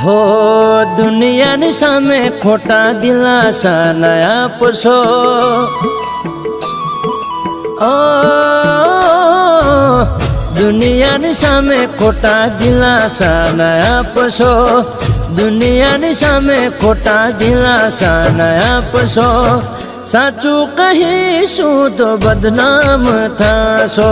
हो दुनियानी सामे खोटा दिलासा नया पसो ओ दुनियानी सामे खोटा दिलासा नया पसो दुनियानी सामे खोटा दिलासा नया पसो साचू कहीशुं तो बदनाम थाशो।